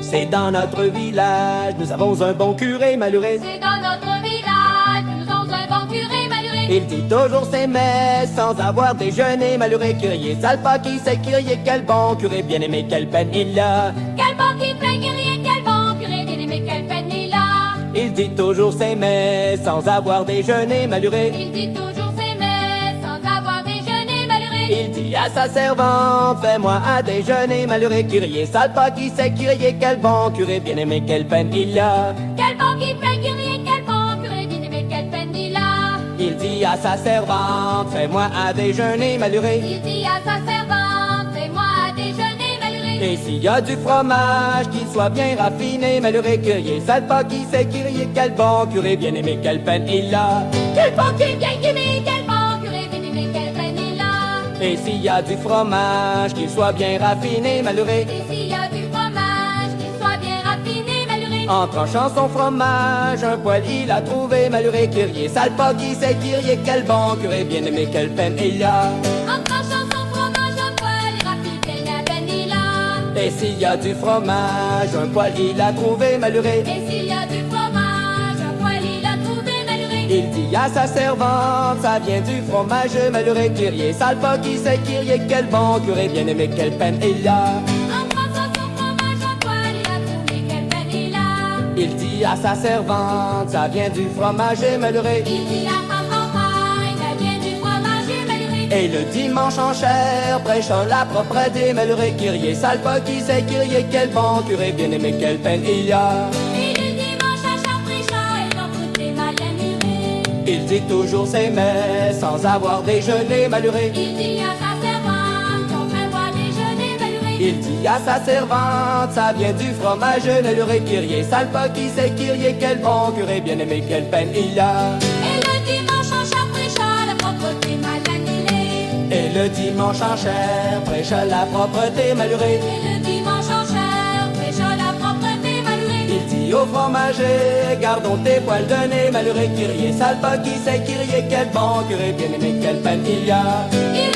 C'est dans notre village, nous avons un bon curé maluré. C'est dans notre village, nous avons un bon curé maluré. Il dit toujours ses messes sans avoir déjeuné maluré. Curier, salpa qui sait curier, quel bon curé bien aimé, quelle peine il a. Quel bon qui fait curé, quel bon curé bien aimé, quelle peine il a. Il dit toujours ses messes sans avoir déjeuné maluré. Il dit toujours ses messes sans avoir déjeuné maluré. Il dit à sa servante, fais-moi à déjeuner maluré. Curier, salpa qui sait curier, quel bon curé bien aimé, quelle peine il a. Quel bon qui fait curé, quel bon curé bien aimé, quelle peine il a. Il dit à sa servante, fais-moi à déjeuner maluré. Il dit à sa servante, fais-moi à déjeuner maluré. Et s'il y a du fromage, qu'il soit bien raffiné, maluré, curier, salpa qui sait curier, quel bon curé bien aimé, quelle peine il a. Quel bon qui bien aimé, quel bon curé bien aimé, quelle peine il a. Et s'il y a du fromage, qu'il soit bien raffiné, maluré. Et s'il y a du fromage, qu'il soit bien raffiné maluré. En tranchant son fromage, un poil il a trouvé, maluré, curier, salpa qui sait curier, quel bon curé bien aimé, quelle peine il a. En tranchant son fromage, un poil raffiné, quelle peine il a. Et s'il y a du fromage, un poil il a trouvé, maluré. Et s'il y a du fromage, un poil il a trouvé maluré. Il dit à sa servante, ça vient du fromage maluré, curier, salpa qui sait curier, quel bon curé bien aimé, quelle peine il a. En tranchant son fromage, un poil il a trouvé, quelle peine il a. Il dit à sa servante, ça vient du fromage maluré. Il dit à sa campagne, ça vient du fromage maluré. Et le dimanche en chair, prêchant la propreté maluré, curier, salpa qui sait curier, quel bon curé bien aimé, quelle peine il a. Et le dimanche à Charpréchat, et dans toutes les mal murées. Il dit toujours ses messes sans avoir déjeuné maluré. Il dit à sa servante, qu'on prévoit déjeuner maluré. Il dit à sa servante, ça vient du fromage maluré, curier, salpa qui sait curier, quel bon curé bien aimé, quelle peine il a. Et le dimanche en Charpréchat, la propreté mal annulée. Et le dimanche en chair, prêcha la propreté maluré. Et le dimanche en chair, prêcha la propreté malurée. Il dit au fromager, gardons tes poils de nez maluré, curier, salpa qui sait curier, quel bon curé bien aimé, quelle peine il a. Il